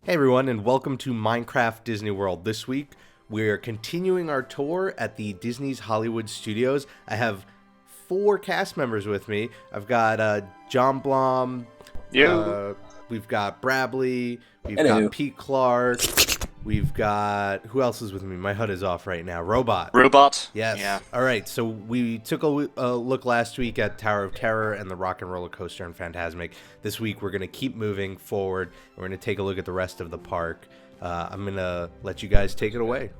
Hey everyone, and welcome to Minecraft Disney World. This week, we're continuing our tour at the Disney's Hollywood Studios. I have 4 cast members with me. I've got John Blom, we've got Brabley, we've got Pete Clark, we've got, who else is with me? My HUD is off right now. Robot. Yes. Yeah. All right, so we took a look last week at Tower of Terror and the Rock and Roller Coaster and Fantasmic. This week, we're going to keep moving forward. We're going to take a look at the rest of the park. I'm going to let you guys take it away.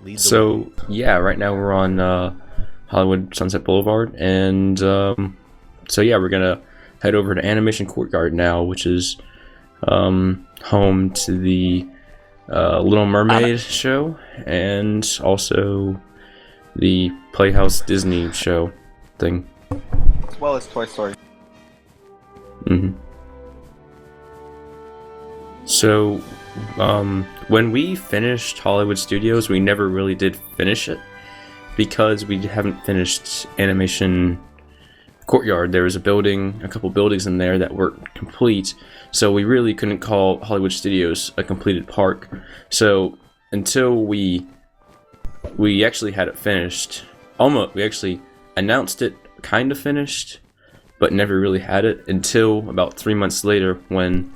Right now we're on Hollywood Sunset Boulevard, and we're going to head over to Animation Courtyard now, which is home to the Little Mermaid show and also the Playhouse Disney show thing, as well as Toy Story. So when we finished Hollywood Studios, we never really did finish it because we haven't finished Animation Courtyard. There was a couple buildings in there that weren't complete, so we really couldn't call Hollywood Studios a completed park. So until we actually had it finished, we actually announced it kind of finished, but never really had it until about 3 months later when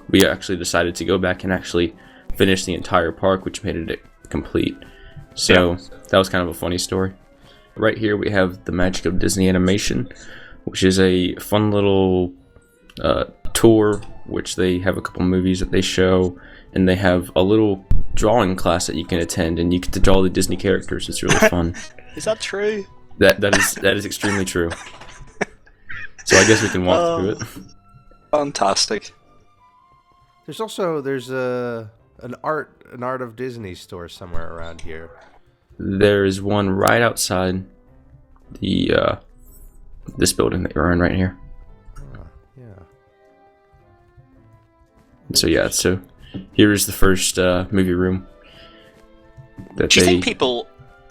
we actually decided to go back and actually finish the entire park, which made it complete. So that was kind of a funny story. Right here we have the Magic of Disney Animation, which is a fun little tour, which they have a couple movies that they show, and they have a little drawing class that you can attend, and you get to draw the Disney characters. It's really fun. Is that true? That is extremely true. So I guess we can walk through it. Fantastic. There's an art of Disney store somewhere around here. There is one right outside the this building that you're in right here. So here is the first movie room. Do you think people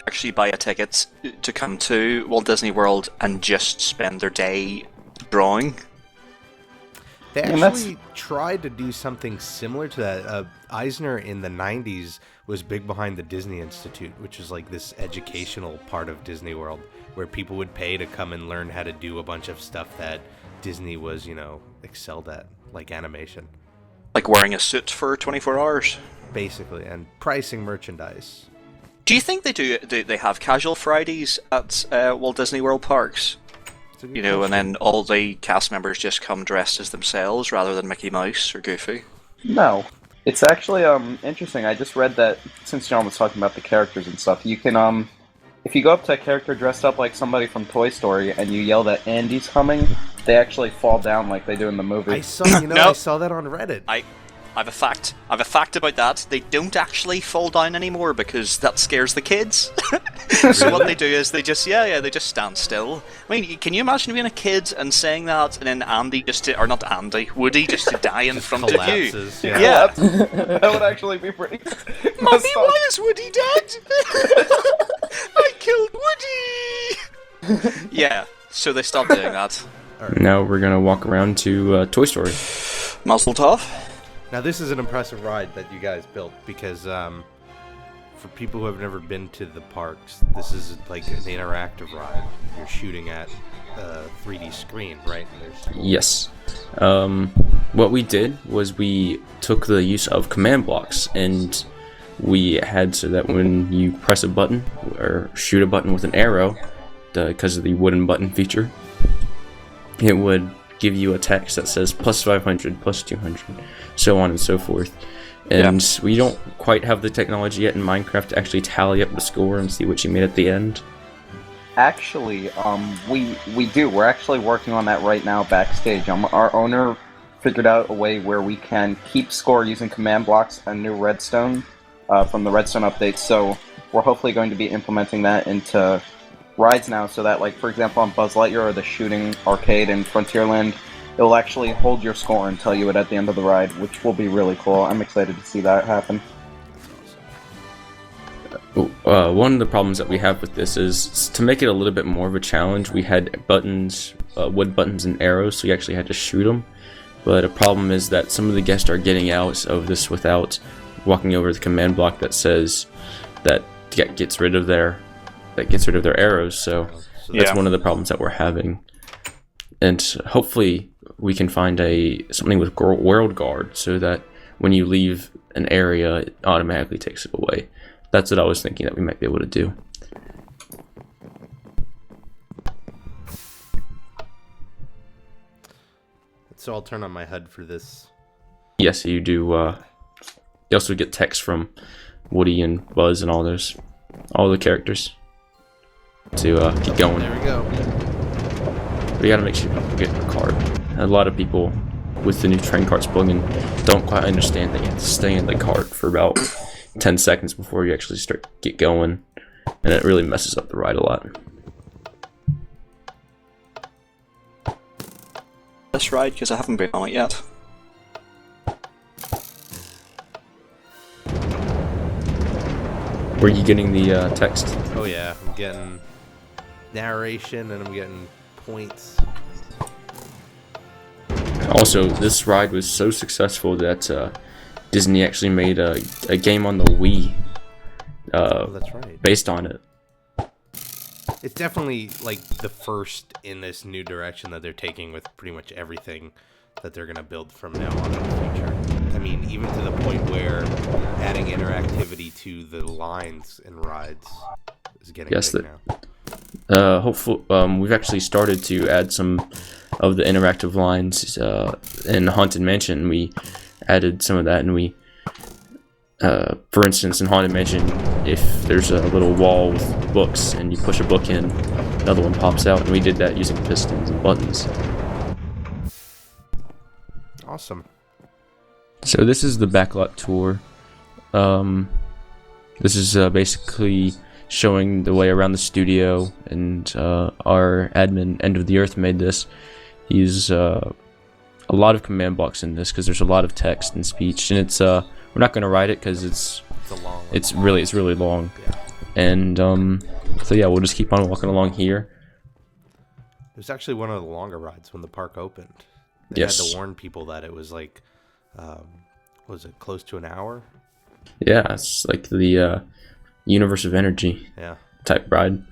actually buy a ticket to come to Walt Disney World and just spend their day drawing? They actually tried to do something similar to that. Eisner in the 90s was big behind the Disney Institute, which is like this educational part of Disney World where people would pay to come and learn how to do a bunch of stuff that Disney was, excelled at, like animation. Like wearing a suit for 24 hours? Basically, and pricing merchandise. Do you think do they have casual Fridays at Walt Disney World parks? And then all the cast members just come dressed as themselves rather than Mickey Mouse or Goofy? No. It's actually interesting. I just read that, since John was talking about the characters and stuff, you can, if you go up to a character dressed up like somebody from Toy Story and you yell that Andy's coming, they actually fall down like they do in the movie. I saw that on Reddit. I've a fact about that. They don't actually fall down anymore because that scares the kids. So what they do is they just stand still. I mean, can you imagine being a kid and saying that, and then Woody just to die in front of you? Yeah. That would actually be pretty. Mommy, why is Woody dead? I killed Woody. Yeah. So they stopped doing that. Right. Now we're gonna walk around to Toy Story. Mazel tov. Now this is an impressive ride that you guys built because for people who have never been to the parks, this is like an interactive ride. You're shooting at a 3D screen, right? Yes. What we did was we took the use of command blocks, and we had so that when you press a button or shoot a button with an arrow, because of the wooden button feature, it would give you a text that says plus 500, plus 200, so on and so forth. And we don't quite have the technology yet in Minecraft to actually tally up the score and see what you made at the end. Actually, we do. We're actually working on that right now backstage. Our owner figured out a way where we can keep score using command blocks and new redstone from the redstone update. So we're hopefully going to be implementing that into rides now, so that, like, for example, on Buzz Lightyear or the shooting arcade in Frontierland, it will actually hold your score and tell you it at the end of the ride, which will be really cool. I'm excited to see that happen. One of the problems that we have with this is to make it a little bit more of a challenge. We had buttons, wood buttons and arrows, so you actually had to shoot them. But a problem is that some of the guests are getting out of this without walking over the command block that says that gets rid of their arrows. So that's one of the problems that we're having. And hopefully we can find something with World Guard so that when you leave an area, it automatically takes it away. That's what I was thinking that we might be able to do. So I'll turn on my HUD for this. Yes, you do. You also get text from Woody and Buzz and all the characters to keep going. There we go. We gotta make sure people get the card. A lot of people with the new train carts plugin don't quite understand that you have to stay in the cart for about 10 seconds before you actually get going, and it really messes up the ride a lot. This ride, because I haven't been on it yet. Were you getting the text? Oh yeah, I'm getting narration and I'm getting points. Also, this ride was so successful that Disney actually made a game on the Wii. Oh, that's right. Based on it. It's definitely like the first in this new direction that they're taking with pretty much everything that they're going to build from now on in the future. I mean, even to the point where adding interactivity to the lines and rides is getting big now. Hopefully, we've actually started to add some of the interactive lines in Haunted Mansion. We added some of that, and we, for instance, in Haunted Mansion, if there's a little wall with books and you push a book in, another one pops out, and we did that using pistons and buttons. Awesome. So this is the backlot tour. This is basically showing the way around the studio, and our admin End of the Earth made this. He used a lot of command blocks in this because there's a lot of text and speech, and it's we're not going to write it because it's really long. Yeah. And so yeah, we'll just keep on walking along here. It was actually one of the longer rides when the park opened. They Yes. had to warn people that it was like, was it close to an hour? Yeah, it's like the Universe of Energy Yeah. type ride.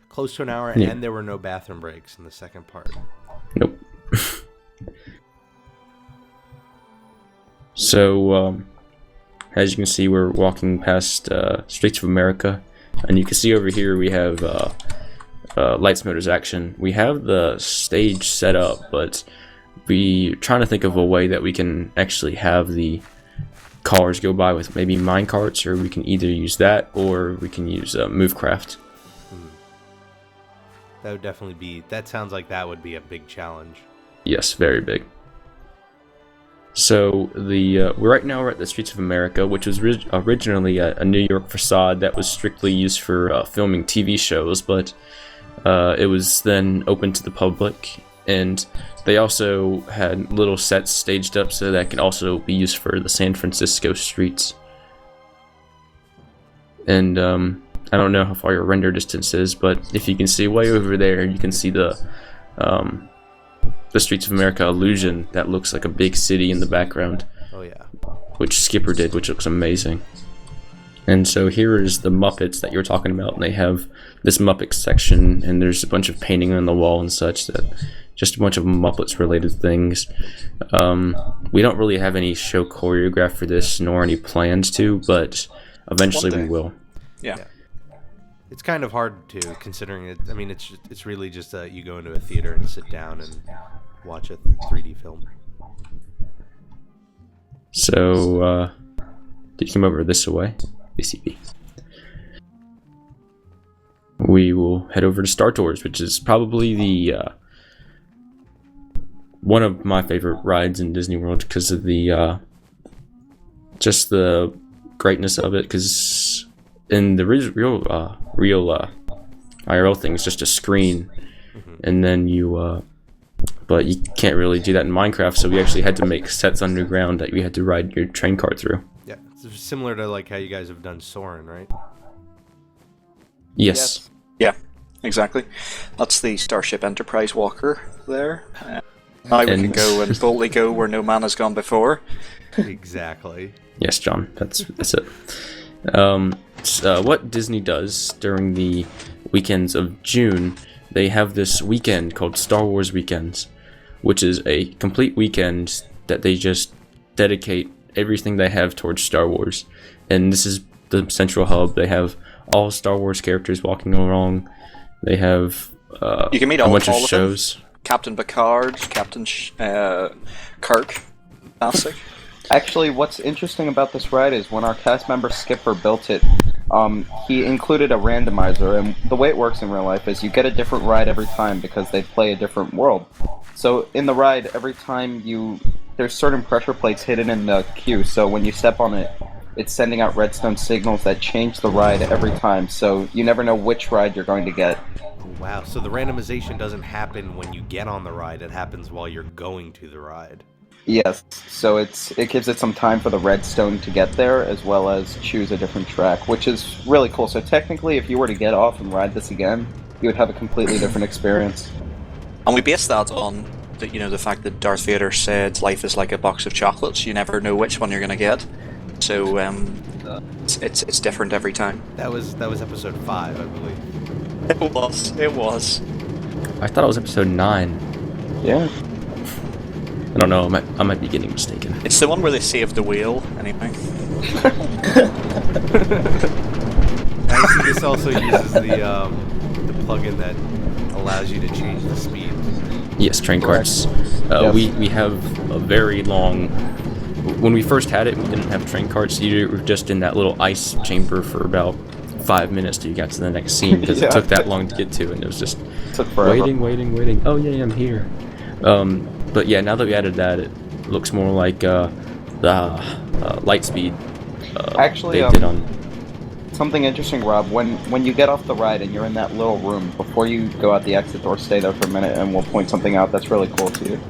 Close to an hour, Yeah. and there were no bathroom breaks in the second part. Nope. So, as you can see, we're walking past Streets of America, and you can see over here we have Lights, Motors, Action. We have the stage set up, but we're trying to think of a way that we can actually have the cars go by with maybe mine carts, or we can either use that or we can use Movecraft. That would definitely be. That sounds like that would be a big challenge. Yes, very big. So right now we're at the Streets of America, which was originally a New York facade that was strictly used for filming TV shows, but it was then open to the public, and they also had little sets staged up so that can also be used for the San Francisco streets. And I don't know how far your render distance is, but if you can see way over there, you can see the Streets of America illusion that looks like a big city in the background. Oh yeah. Which Skipper did, which looks amazing. And so here is the Muppets that you were talking about, and they have this Muppets section, and there's a bunch of painting on the wall and such, that just a bunch of Muppets related things. We don't really have any show choreograph for this, nor any plans to, but eventually we will. Yeah. It's kind of hard to, considering it. I mean, it's really just you go into a theater and sit down and watch a 3D film. So, did you come over this way? BCB. We will head over to Star Tours, which is probably the one of my favorite rides in Disney World because of the just the greatness of it. Because in the real IRL thing, it's just a screen, and then you but you can't really do that in Minecraft, so we actually had to make sets underground that we had to ride your train car through. Yeah, it's similar to like how you guys have done Soarin', right? Yes. Yeah. exactly. That's the Starship Enterprise walker there. Now we can And- go and boldly go where no man has gone before. Exactly. Yes, John, that's it. What Disney does during the weekends of June, they have this weekend called Star Wars Weekends, which is a complete weekend that they just dedicate everything they have towards Star Wars. And this is the central hub. They have all Star Wars characters walking along. They have You can meet a all bunch of of them. shows. Captain Picard, Captain Kirk, classic. Actually, what's interesting about this ride is when our cast member Skipper built it, he included a randomizer, and the way it works in real life is you get a different ride every time because they play a different world. So in the ride, every time there's certain pressure plates hidden in the queue, so when you step on it, it's sending out redstone signals that change the ride every time, so you never know which ride you're going to get. Wow, so the randomization doesn't happen when you get on the ride, it happens while you're going to the ride. Yes, so it gives it some time for the redstone to get there, as well as choose a different track, which is really cool. So technically, if you were to get off and ride this again, you would have a completely different experience. And we base that on the fact that Darth Vader said life is like a box of chocolates. You never know which one you're going to get. So it's different every time. That was episode 5, I believe. It was. I thought it was episode 9. Yeah. I don't know. I might be getting mistaken. It's the one where they save the wheel, anyway. I see this also uses the plugin that allows you to change the speed. Yes, train carts. Yes. We have a very long. When we first had it, we didn't have train carts. You were just in that little ice chamber for about 5 minutes till you got to the next scene because it took that long to get to, and it was just Took forever. waiting. Oh yeah, I'm here. But yeah, now that we added that, it looks more like the Lightspeed. Actually, they did on. Something interesting, Rob, when you get off the ride and you're in that little room, before you go out the exit door, stay there for a minute and we'll point something out that's really cool to you.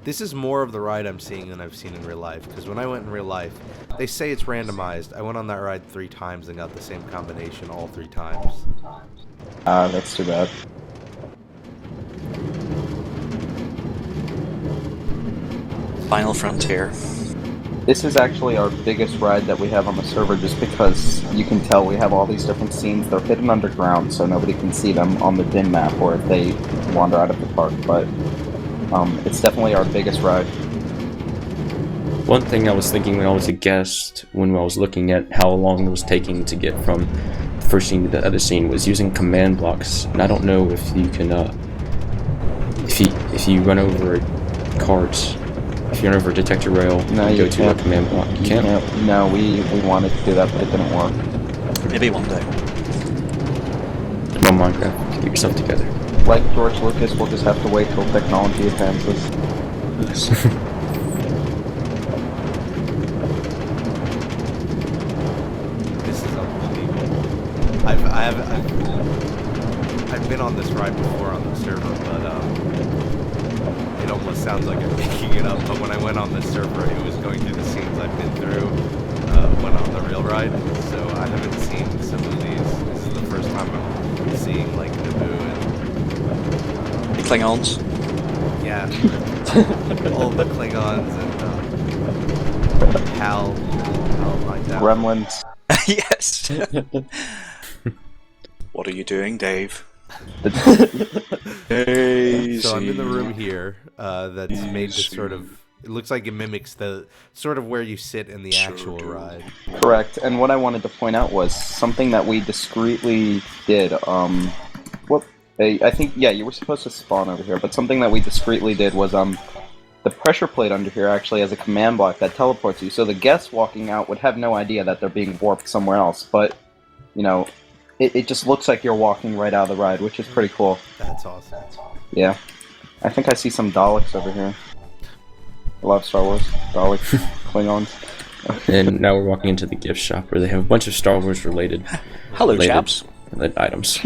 This is more of the ride I'm seeing than I've seen in real life, because when I went in real life, they say it's randomized. I went on that ride 3 times and got the same combination all 3 times. That's too bad. Final Frontier. This is actually our biggest ride that we have on the server, just because you can tell we have all these different scenes. They're hidden underground, so nobody can see them on the dim map or if they wander out of the park, but it's definitely our biggest ride. One thing I was thinking when I was a guest, when I was looking at how long it was taking to get from the first scene to the other scene, was using command blocks. And I don't know if you can, if you run over a cart, if you run over a detector rail, No, and you go to can't. a command block. You can't. No, we wanted to do that, but it didn't work. Maybe one day. Come on, Minecraft, get yourself together. Like George Lucas, we'll just have to wait till technology advances. This is unbelievable. I've been on this ride before on the server, but it almost sounds like I'm making it up. But when I went on the server, it was going through the scenes I've been through when on the real ride. So I haven't seen some of these. This is the first time I'm seeing like Naboo and The Klingons. yeah, all the Klingons and Hal like that. Gremlins. Yes. What are you doing, Dave? So I'm in the room here that's made to sort of, it looks like it mimics the sort of where you sit in the actual ride. Correct. And what I wanted to point out was something that we discreetly did. I think, yeah, you were supposed to spawn over here, but something that we discreetly did was the pressure plate under here actually has a command block that teleports you. So the guests walking out would have no idea that they're being warped somewhere else. But, you know, it just looks like you're walking right out of the ride, which is pretty cool. That's awesome. Yeah. I think I see some Daleks over here. I love Star Wars. Daleks, Klingons. And now we're walking into the gift shop where they have a bunch of Star Wars related Hello, chaps. items.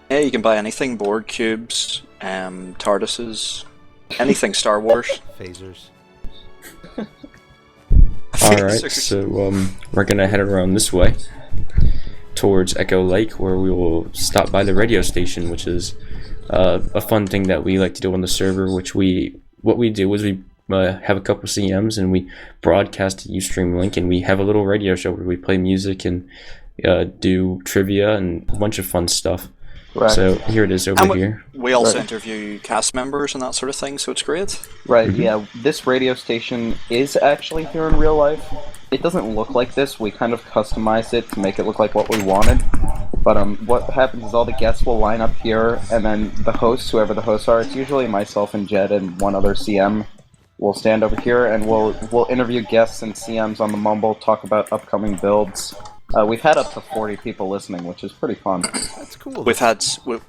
Yeah, you can buy anything: board cubes, TARDISes, anything Star Wars. Phasers. Alright, so we're gonna head around this way towards Echo Lake, where we will stop by the radio station, which is a fun thing that we like to do on the server. What we do is we have a couple CMs and we broadcast a Ustream link, and we have a little radio show where we play music and do trivia and a bunch of fun stuff. Right. So here it is over here. We also interview cast members and that sort of thing, so it's great. Right, yeah. This radio station is actually here in real life. It doesn't look like this. We kind of customized it to make it look like what we wanted. But what happens is all the guests will line up here, and then the hosts, whoever the hosts are, it's usually myself and Jed and one other CM, will stand over here and we'll interview guests and CMs on the Mumble, talk about upcoming builds. We've had up to 40 people listening, which is pretty fun. That's cool.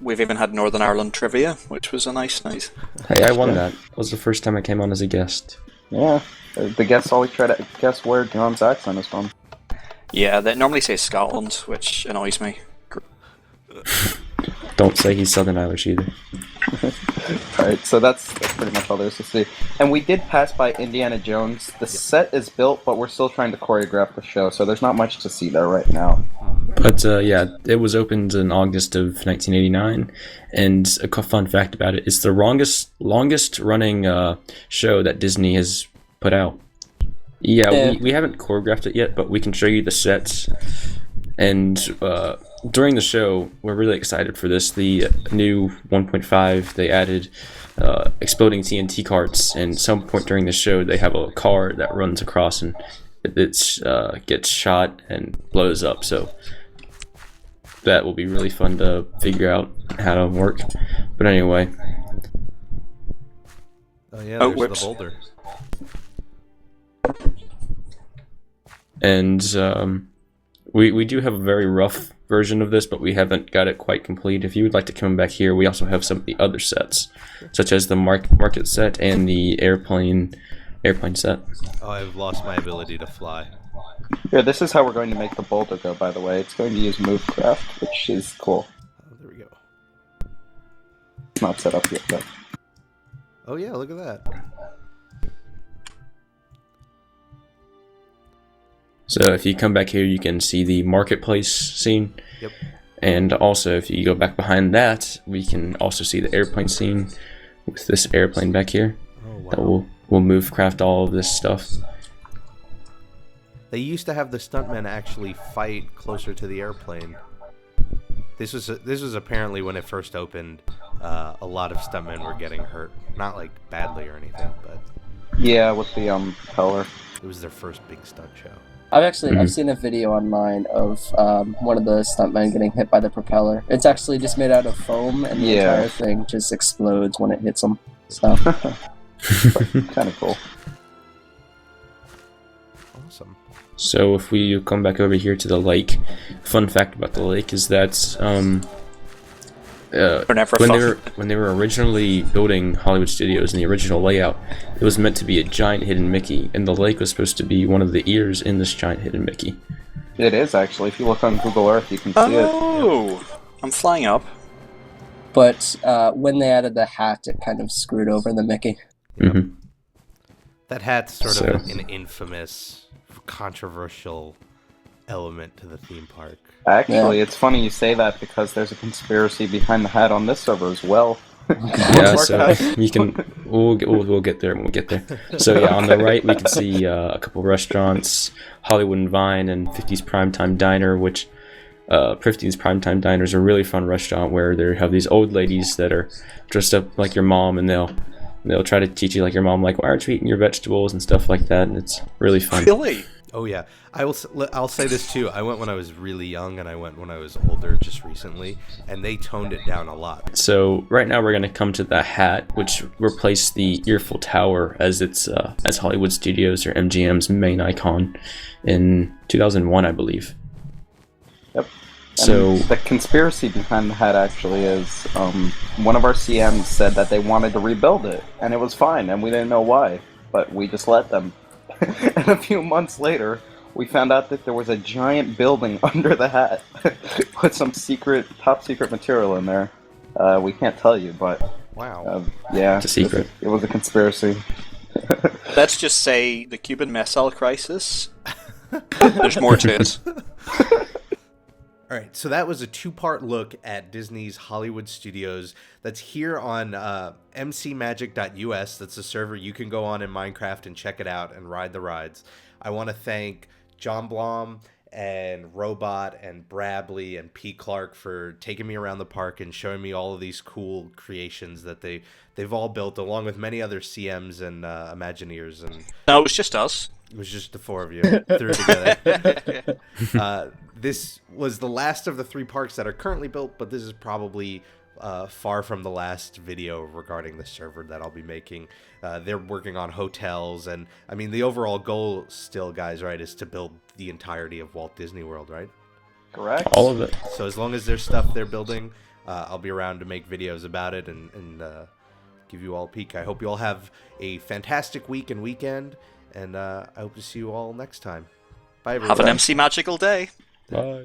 We've even had Northern Ireland trivia, which was a nice night. Hey, I won that. It was the first time I came on as a guest. Yeah, the guests always try to guess where John's accent is from. Yeah, they normally say Scotland, which annoys me. Don't say he's Southern Irish either. Alright, so that's pretty much all there is to see. And we did pass by Indiana Jones. The set is built, but we're still trying to choreograph the show, so there's not much to see there right now. But yeah, it was opened in August of 1989, and a fun fact about it, it's the longest running show that Disney has put out. Yeah, we haven't choreographed it yet, but we can show you the sets. And during the show, we're really excited for this. The new 1.5, they added exploding TNT carts, and at some point during the show, they have a car that runs across and it gets shot and blows up. So that will be really fun to figure out how to work. But anyway. Oh yeah, there's the boulder. And we do have a very rough version of this, but we haven't got it quite complete. If you would like to come back here, we also have some of the other sets, such as the market set and the airplane set. Oh, I've lost my ability to fly. Here, this is how we're going to make the boulder go, by the way. It's going to use Movecraft, which is cool. Oh, there we go. It's not set up yet, though. Oh yeah, look at that. So if you come back here, you can see the marketplace scene. Yep. And also, if you go back behind that, we can also see the airplane scene with this airplane back here. Oh wow. That will move craft all of this stuff. They used to have the stuntmen actually fight closer to the airplane. This was apparently when it first opened. A lot of stuntmen were getting hurt, not like badly or anything, but yeah, with the propeller. It was their first big stunt show. I've seen a video online of one of the stuntmen getting hit by the propeller. It's actually just made out of foam, and the entire thing just explodes when it hits them. So kind of cool. Awesome. So if we come back over here to the lake, fun fact about the lake is that when they were originally building Hollywood Studios in the original layout, it was meant to be a giant hidden Mickey, and the lake was supposed to be one of the ears in this giant hidden Mickey. It is actually. If you look on Google Earth, you can see it. Oh, I'm flying up. But when they added the hat, it kind of screwed over the Mickey. Mm-hmm. That hat's sort of an infamous, controversial element to the theme park. Actually, it's funny you say that because there's a conspiracy behind the hat on this server as well. Yeah, so you can. We'll get there when we get there. So yeah, on the right we can see a couple restaurants, Hollywood and Vine, and 50s Primetime Diner, which 50s Primetime Diner is a really fun restaurant where they have these old ladies that are dressed up like your mom, and they'll try to teach you like your mom, like, why aren't you eating your vegetables and stuff like that, and it's really fun. Really? Oh yeah, I'll say this too. I went when I was really young, and I went when I was older, just recently, and they toned it down a lot. So right now we're gonna come to the hat, which replaced the Earful Tower as its as Hollywood Studios or MGM's main icon in 2001, I believe. Yep. So and the conspiracy behind the hat actually is one of our CMs said that they wanted to rebuild it, and it was fine, and we didn't know why, but we just let them. And a few months later, we found out that there was a giant building under the hat with some top secret material in there. We can't tell you, but wow, yeah, it's a secret. It was a conspiracy. Let's just say the Cuban Missile Crisis. There's more to it. All right, so that was a two-part look at Disney's Hollywood Studios. That's here on MCMagic.us. That's a server you can go on in Minecraft and check it out and ride the rides. I want to thank John Blom and Robot and Bradley and P. Clark for taking me around the park and showing me all of these cool creations that they've all built, along with many other CMs and Imagineers. And No, it was just us. it was just the four of you threw it together. This was the last of the 3 parks that are currently built, but this is probably far from the last video regarding the server that I'll be making. They're working on hotels, and I mean, the overall goal still, guys, right, is to build the entirety of Walt Disney World, right? Correct. All of it. So as long as there's stuff they're building, I'll be around to make videos about it and give you all a peek. I hope you all have a fantastic week and weekend, and I hope to see you all next time. Bye, everyone. Have an MC magical day. Bye.